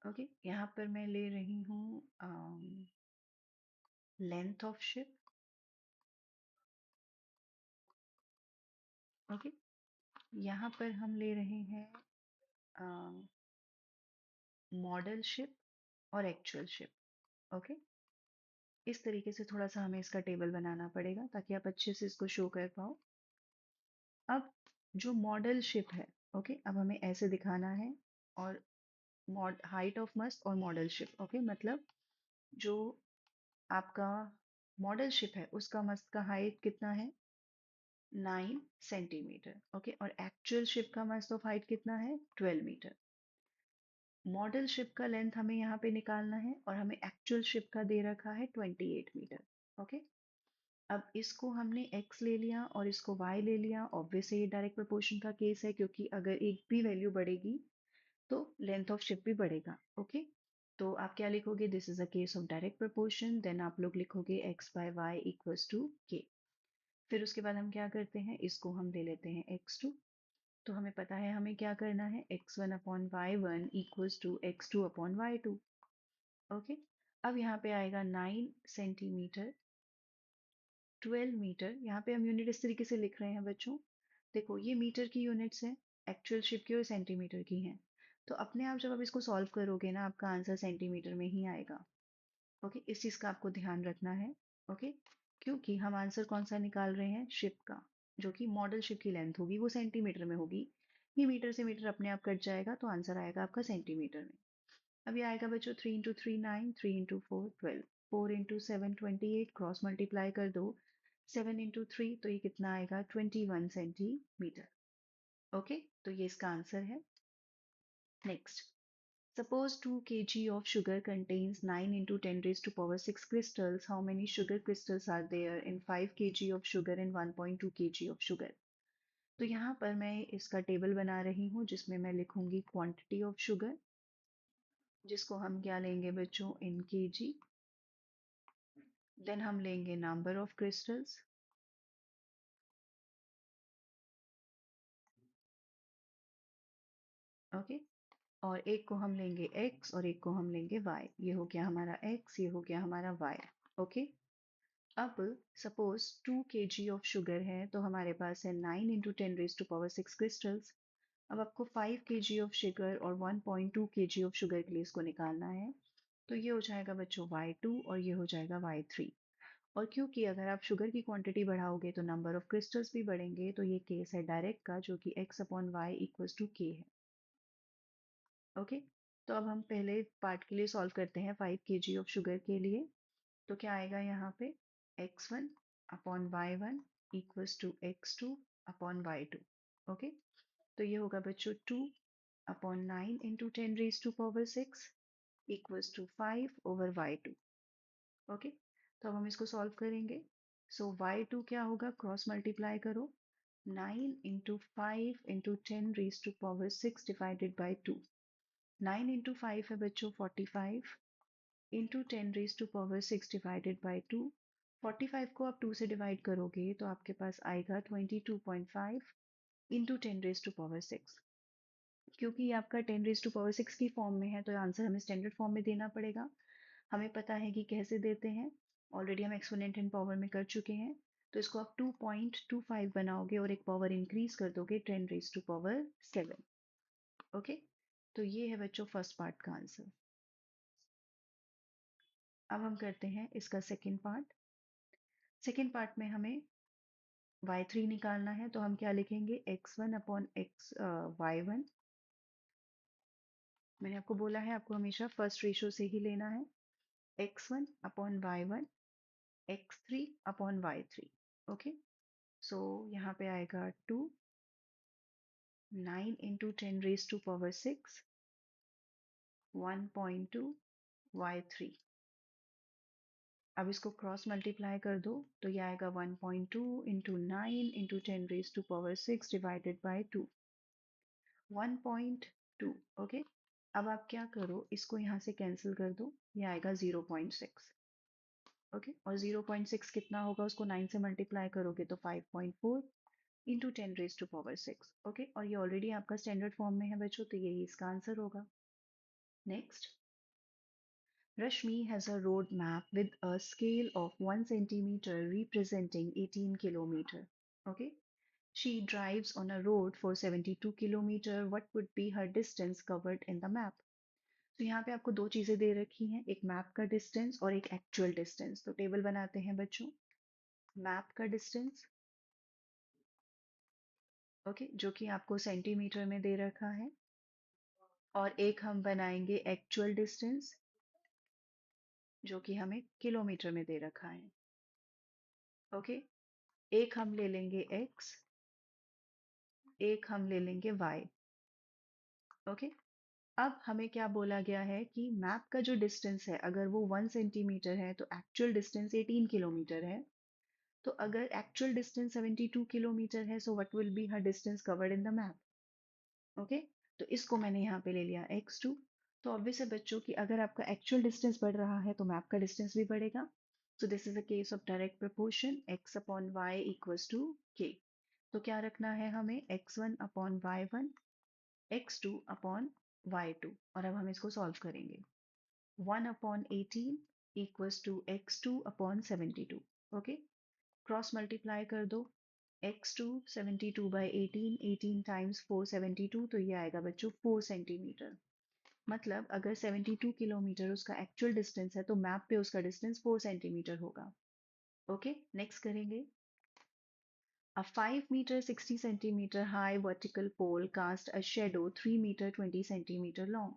ओके, यहाँ पर मैं ले रही हूँ लेंथ ऑफ शिप। ओके, यहाँ पर हम ले रहे हैं मॉडल शिप और एक्चुअल शिप। ओके, इस तरीके से थोड़ा सा हमें इसका टेबल बनाना पड़ेगा, ताकि आप अच्छे से इसको शो कर पाओ। अब जो मॉडल शिप है, ओके, अब हमें ऐसे दिखाना है। और हाइट ऑफ मस्ट और मॉडल शिप, ओके, मतलब जो आपका मॉडल शिप है उसका मस्त का हाइट कितना है, 9 सेंटीमीटर। ओके, और एक्चुअल शिप का मस्त ऑफ हाइट कितना है, 12 मीटर। मॉडल शिप का लेंथ हमें यहाँ पे निकालना है, और हमें एक्चुअल शिप का दे रखा है 28 मीटर। ओके, अब इसको हमने x ले लिया और इसको y ले लिया। ऑब्वियसली ये डायरेक्ट प्रोपोर्शन का केस है, क्योंकि अगर एक भी वैल्यू बढ़ेगी तो लेंथ ऑफ शिप भी बढ़ेगा। ओके, तो आप क्या लिखोगे, this is a case of direct proportion. Then आप लोग लिखोगे x by y equals to k। फिर उसके बाद हम क्या करते हैं, इसको हम ले लेते हैं x2। तो हमें पता है हमें क्या करना है, x1 upon y1 equals to x2 upon y2। Okay, अब यहाँ पे आएगा 9 सेंटीमीटर, 12 मीटर। यहाँ पे हम यूनिट इस तरीके से लिख रहे हैं बच्चों, देखो ये मीटर की यूनिट्स हैं, एक्चुअल शिप की और सेंटीमीटर की हैं। तो अपने आप जब आप इसको सॉल्व करोगे ना, आपका आंसर सेंटीमीटर में ही आएगा। ओके, इस चीज़ का आपको ध्यान रखना है। ओके, क्योंकि हम आंसर कौन सा निकाल रहे हैं, शिप का, जो कि मॉडल शिप की लेंथ होगी वो सेंटीमीटर में होगी। ये मीटर से मीटर अपने आप कट जाएगा, तो आंसर आएगा आपका सेंटीमीटर में। अब ये आएगा बच्चों 3 × 3 9, 3 × 4 12, 4 × 7 28, क्रॉस मल्टीप्लाई कर दो, 7 × 3, तो ये कितना आएगा, 21 सेंटीमीटर। ओके, तो ये इसका आंसर है। Next, suppose 2 kg of sugar contains 9 into 10 raised to power 6 crystals. How many sugar crystals are there in 5 kg of sugar and 1.2 kg of sugar? तो यहाँ पर मैं इसका टेबल बना रही हूँ, जिसमें मैं लिखूंगी क्वांटिटी ऑफ शुगर, जिसको हम क्या लेंगे बच्चों, इन केजी। देन हम लेंगे नंबर ऑफ क्रिस्टल्स। ओके, और एक को हम लेंगे x और एक को हम लेंगे y। ये हो गया हमारा x, ये हो गया हमारा y। ओके, अब सपोज 2 kg ऑफ शुगर है, तो हमारे पास है 9 × 10 raised to power 6 क्रिस्टल्स। अब आपको 5 kg ऑफ शुगर और 1.2 kg ऑफ शुगर के लिए इसको निकालना है। तो ये हो जाएगा बच्चों y2 और ये हो जाएगा y3। और क्योंकि अगर आप शुगर की क्वांटिटी बढ़ाओगे तो नंबर ऑफ क्रिस्टल्स भी बढ़ेंगे, तो ये केस है डायरेक्ट का, जो कि x/y = k है। ओके, तो अब हम पहले पार्ट के लिए सॉल्व करते हैं 5 kg ऑफ शुगर के लिए। तो क्या आएगा यहाँ पे, x1/y1 = x2/y2। ओके, तो ये होगा बच्चों 2/9 × 10⁻⁶ = 5/y2। ओके, तो अब हम इसको सॉल्व करेंगे। सो y2 क्या होगा, क्रॉस मल्टीप्लाई करो, 9 × 5 × 10⁻⁶ / 2। 9 × 5 है बच्चों 45, इंटू 10⁻⁶ / 2। 45 को आप 2 से डिवाइड करोगे तो आपके पास आएगा 22.5 इंटू 10⁻⁶। क्योंकि ये आपका 10⁻⁶ की फॉर्म में है, तो आंसर हमें स्टैंडर्ड फॉर्म में देना पड़ेगा। हमें पता है कि कैसे देते हैं, ऑलरेडी हम एक्सपोनेंट एंड पावर में कर चुके हैं। तो इसको आप 2.25 बनाओगे और एक पावर इंक्रीज कर दोगे 10⁻7। ओके, तो ये है बच्चों फर्स्ट पार्ट का आंसर। अब हम करते हैं इसका सेकेंड पार्ट। सेकेंड पार्ट में हमें y3 निकालना है, तो हम क्या लिखेंगे, x1/y1। मैंने आपको बोला है आपको हमेशा फर्स्ट रेशो से ही लेना है। x1/y1 x3/y3। ओके, सो यहाँ पे आएगा 2, 9 × 10⁻⁶, 1.2 y3। अब इसको क्रॉस मल्टीप्लाई कर दो, तो ये आएगा 1.2 × 9 × 10⁻⁶ डिवाइडेड बाय 2, 1.2। ओके, अब आप क्या करो, इसको यहाँ से कैंसिल कर दो, ये आएगा 0.6। ओके, और 0.6 कितना होगा, उसको 9 से मल्टीप्लाई करोगे तो 5.4 इंटू 10⁻⁶। ओके, और ये ऑलरेडी आपका स्टैंडर्ड फॉर्म में है बच्चों, तो यही इसका आंसर होगा। Next, Rashmi has a road map with a scale of 1 centimeter representing 18 kilometer. Okay, she drives on a road for 72 kilometer. What would be her distance covered in the map? तो यहाँ पे आपको दो चीजें दे रखी हैं, एक मैप का डिस्टेंस और एक एक्चुअल डिस्टेंस। तो टेबल बनाते हैं बच्चों। मैप का डिस्टेंस, ओके, जो कि आपको सेंटीमीटर में दे रखा है, और एक हम बनाएंगे एक्चुअल डिस्टेंस, जो कि हमें किलोमीटर में दे रखा है। ओके, एक हम ले लेंगे x, एक हम ले लेंगे y। ओके, अब हमें क्या बोला गया है कि मैप का जो डिस्टेंस है, अगर वो 1 सेंटीमीटर है तो एक्चुअल डिस्टेंस 18 किलोमीटर है। तो अगर एक्चुअल डिस्टेंस 72 किलोमीटर है, so what will B her distance covered in the map. Okay, तो इसको मैंने यहाँ पे ले लिया x2। तो ऑब्वियस है बच्चों कि अगर आपका एक्चुअल डिस्टेंस बढ़ रहा है तो मैप का डिस्टेंस भी बढ़ेगा। So this is a case of direct proportion, x/y = k। तो क्या रखना है हमें, x1/y1 x2/y2। और अब हम इसको सॉल्व करेंगे। 1/18 = x2/72। ओके, क्रॉस मल्टीप्लाई कर दो, x2 72/18, 18 टाइम्स 472, तो ये आएगा बच्चों 4 सेंटीमीटर। मतलब अगर 72 किलोमीटर उसका एक्चुअल डिस्टेंस है तो मैप पे उसका डिस्टेंस 4 सेंटीमीटर होगा। ओके, नेक्स्ट करेंगे। A 5 meter 60 centimeter high vertical pole cast a shadow 3 meter 20 centimeter long.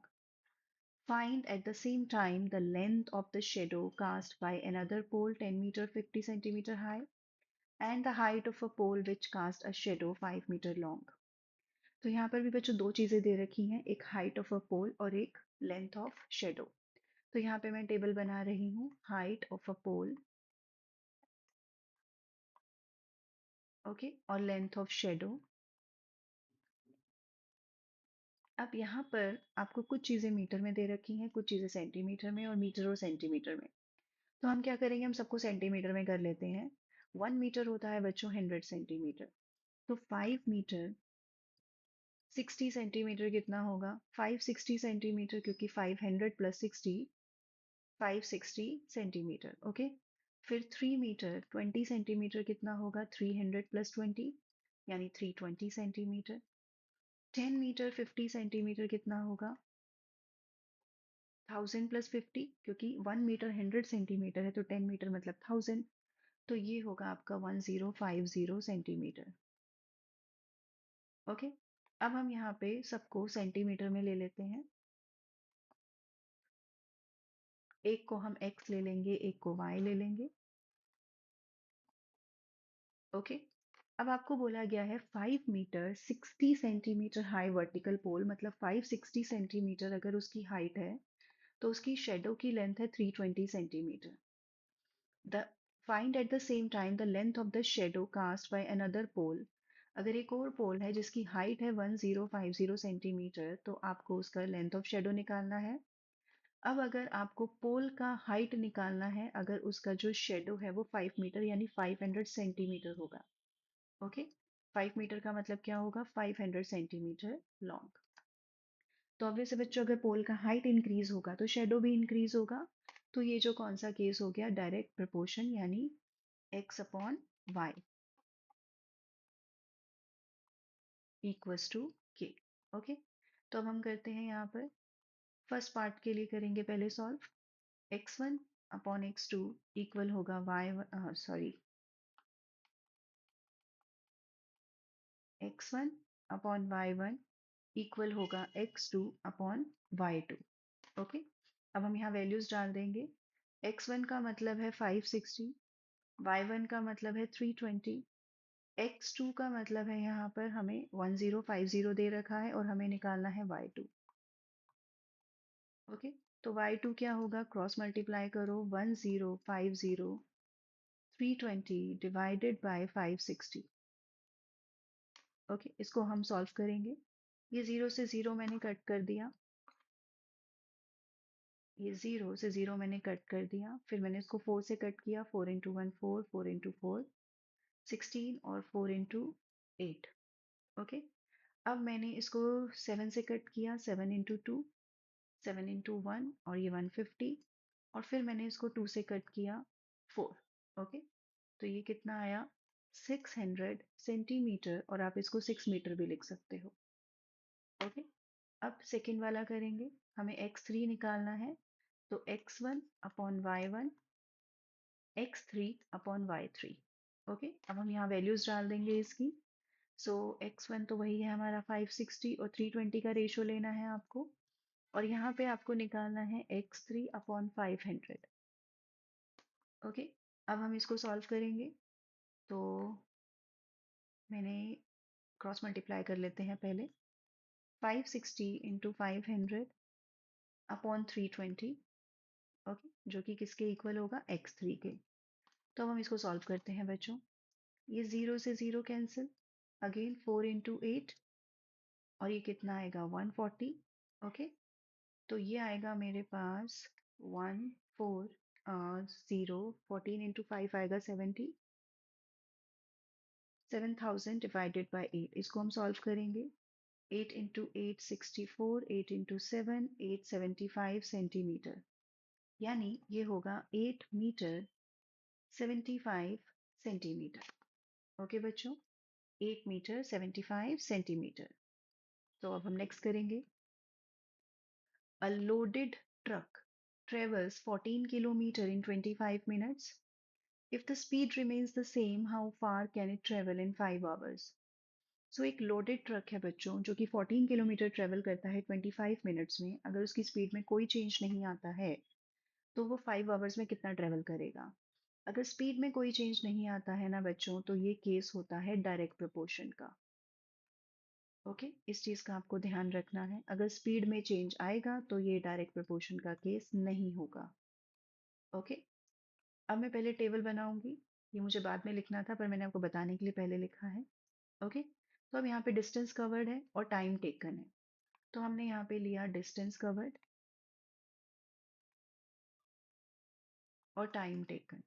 Find at the same time the length of the shadow cast by another pole 10 meter 50 centimeter high and the height of a pole which cast a shadow 5 meter long. तो यहाँ पर भी बच्चों दो चीजें दे रखी हैं, एक हाइट ऑफ अ पोल और एक लेंथ ऑफ शेडो। तो यहाँ पे मैं टेबल बना रही हूँ, height of a pole, okay, और लेंथ ऑफ शेडो। अब यहाँ पर आपको कुछ चीजें मीटर में दे रखी हैं, कुछ चीजें सेंटीमीटर में, और मीटर और सेंटीमीटर में। तो हम क्या करेंगे, हम सबको सेंटीमीटर में कर लेते हैं। 1 मीटर होता है बच्चों 100 सेंटीमीटर। तो 5 मीटर 60 सेंटीमीटर कितना होगा, 560 सेंटीमीटर, क्योंकि 500 + 60 560 सेंटीमीटर। ओके, फिर 3 मीटर 20 सेंटीमीटर कितना होगा, 300 + 20 यानी 320 सेंटीमीटर। 10 मीटर 50 सेंटीमीटर कितना होगा? 1000 + 50, क्योंकि 1 मीटर 100 सेंटीमीटर है, तो 10 मीटर मतलब 1000। तो ये होगा आपका 1050 सेंटीमीटर। ओके। अब हम यहाँ पे सबको सेंटीमीटर में ले लेते हैं। एक को हम x ले लेंगे, एक को y ले लेंगे। ओके। अब आपको बोला गया है 5 metre 60 centimetre high vertical pole, मतलब 560 सेंटीमीटर अगर उसकी हाइट है, तो उसकी शेडो की लेंथ है 320 centimetre. The find at the same time the length of the shadow cast by another pole. अगर एक और पोल है जिसकी हाइट है 1050 सेंटीमीटर, तो आपको उसका लेंथ ऑफ शेडो निकालना है। अब अगर आपको पोल का हाइट निकालना है, अगर उसका जो शेडो है वो 5 मीटर यानी 500 सेंटीमीटर होगा। ओके। 5 मीटर का मतलब क्या होगा? 500 सेंटीमीटर लॉन्ग। तो ऑब्वियस है बच्चों, अगर पोल का हाइट इंक्रीज होगा तो शेडो भी इंक्रीज होगा। तो ये जो कौन सा केस हो गया? डायरेक्ट प्रोपोर्शन, यानी x/y equals to k। Okay. तो अब हम करते हैं यहाँ पर फर्स्ट पार्ट के लिए करेंगे पहले सॉल्व। x1/x2 इक्वल होगा x1/y1 इक्वल होगा x2/y2। ओके। अब हम यहाँ वैल्यूज डाल देंगे। x1 का मतलब है 560, y1 का मतलब है 320, x2 का मतलब है यहाँ पर हमें 1050 दे रखा है और हमें निकालना है y2। ओके। तो y2 क्या होगा? क्रॉस मल्टीप्लाई करो, 1050 320 डिवाइडेड बाय 560। ओके, इसको हम सॉल्व करेंगे। ये जीरो से जीरो मैंने कट कर दिया, ये जीरो से जीरो मैंने कट कर दिया, फिर मैंने इसको 4 से कट किया, 4 × 1 4, 4 × 4 16 और 4 × 8। ओके। अब मैंने इसको 7 से कट किया, 7 × 2 7 × 1 और ये 150, और फिर मैंने इसको 2 से कट किया, 4। ओके। तो ये कितना आया? 600 सेंटीमीटर, और आप इसको 6 मीटर भी लिख सकते हो। ओके। अब सेकेंड वाला करेंगे। हमें x3 निकालना है, तो x1/y1 x3/y3। ओके। अब हम यहाँ वैल्यूज डाल देंगे इसकी। सो x1 तो वही है हमारा 560, और 320 का रेशो लेना है आपको, और यहाँ पे आपको निकालना है x3/500। ओके। अब हम इसको सॉल्व करेंगे। तो मैंने क्रॉस मल्टीप्लाई कर लेते हैं पहले। 560 × 500/320, ओके, जो कि किसके इक्वल होगा? x3 के। तो अब हम इसको सॉल्व करते हैं बच्चों। ये जीरो से जीरो कैंसिल, अगेन 4 × 8, और ये कितना आएगा? 140। ओके। तो ये आएगा मेरे पास 140, 14 × 5 आएगा 70, 7000 डिवाइडेड बाय 8। इसको हम सॉल्व करेंगे। 8 × 8 64, 8 × 7 875 सेंटीमीटर, यानी ये होगा 8 मीटर 75 सेंटीमीटर। ओके बच्चों, 8 मीटर 75 सेंटीमीटर। तो अब हम नेक्स्ट करेंगे। A loaded truck travels 14 kilometer in 25 minutes. If the speed remains the same, how far can it travel in 5 hours? सो एक लोडेड ट्रक है बच्चों, जो कि 14 किलोमीटर ट्रेवल करता है 25 मिनट्स में। अगर उसकी स्पीड में कोई चेंज नहीं आता है, तो वो 5 आवर्स में कितना ट्रेवल करेगा? अगर स्पीड में कोई चेंज नहीं आता है ना बच्चों, तो ये केस होता है डायरेक्ट प्रोपोर्शन का। ओके। इस चीज का आपको ध्यान रखना है। अगर स्पीड में चेंज आएगा तो ये डायरेक्ट प्रोपोर्शन का केस नहीं होगा। ओके। अब मैं पहले टेबल बनाऊंगी। ये मुझे बाद में लिखना था, पर मैंने आपको बताने के लिए पहले लिखा है। ओके। तो अब यहाँ पे डिस्टेंस कवर्ड है और टाइम टेकन है। तो हमने यहाँ पे लिया डिस्टेंस कवर्ड और time taken.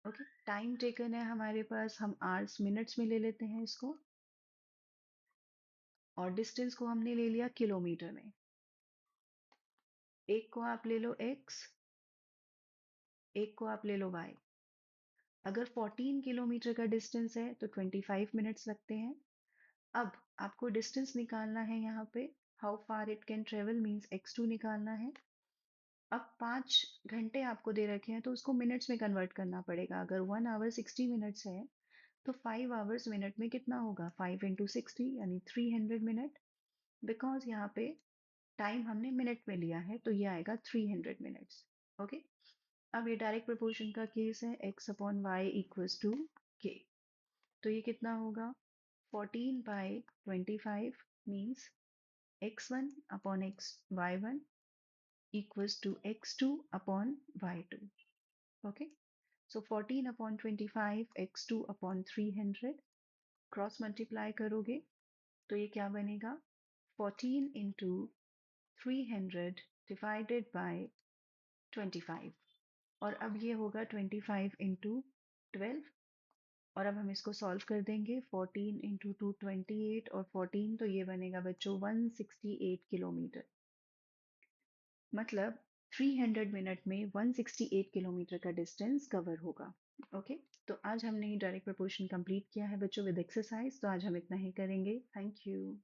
Okay. Time taken है हमारे पास, हम आवर्स मिनट्स में ले लेते हैं इसको, और डिस्टेंस को हमने ले लिया किलोमीटर में। एक को आप ले लो x, एक को आप ले लो y। अगर 14 किलोमीटर का डिस्टेंस है तो 25 मिनट्स लगते हैं। अब आपको डिस्टेंस निकालना है यहाँ पे, how far it can travel means x2 निकालना है। अब 5 घंटे आपको दे रखे हैं तो उसको मिनट्स में कन्वर्ट करना पड़ेगा। अगर 1 आवर 60 मिनट्स है तो 5 आवर्स मिनट में कितना होगा, 5 × 60 यानी 300 मिनट। बिकॉज यहाँ पे टाइम हमने मिनट में लिया है तो ये आएगा 300 मिनट्स। ओके, अब ये डायरेक्ट प्रोपोर्शन का केस है, x/y = k। तो ये कितना होगा, 14/25 मीन्स x1/y1 = x2/y2। ओके, सो 14/25 x2/300 क्रॉस मल्टीप्लाई करोगे तो ये क्या बनेगा, 14 × 300 डिवाइडेड बाय 25। और अब ये होगा 25 × 12। और अब हम इसको सॉल्व कर देंगे, 14 × 2 28 और 14, तो ये बनेगा बच्चों 168 किलोमीटर। मतलब 300 मिनट में 168 किलोमीटर का डिस्टेंस कवर होगा। ओके, तो आज हमने डायरेक्ट प्रोपोर्शन कंप्लीट किया है बच्चों विद एक्सरसाइज। तो आज हम इतना ही करेंगे। Thank you.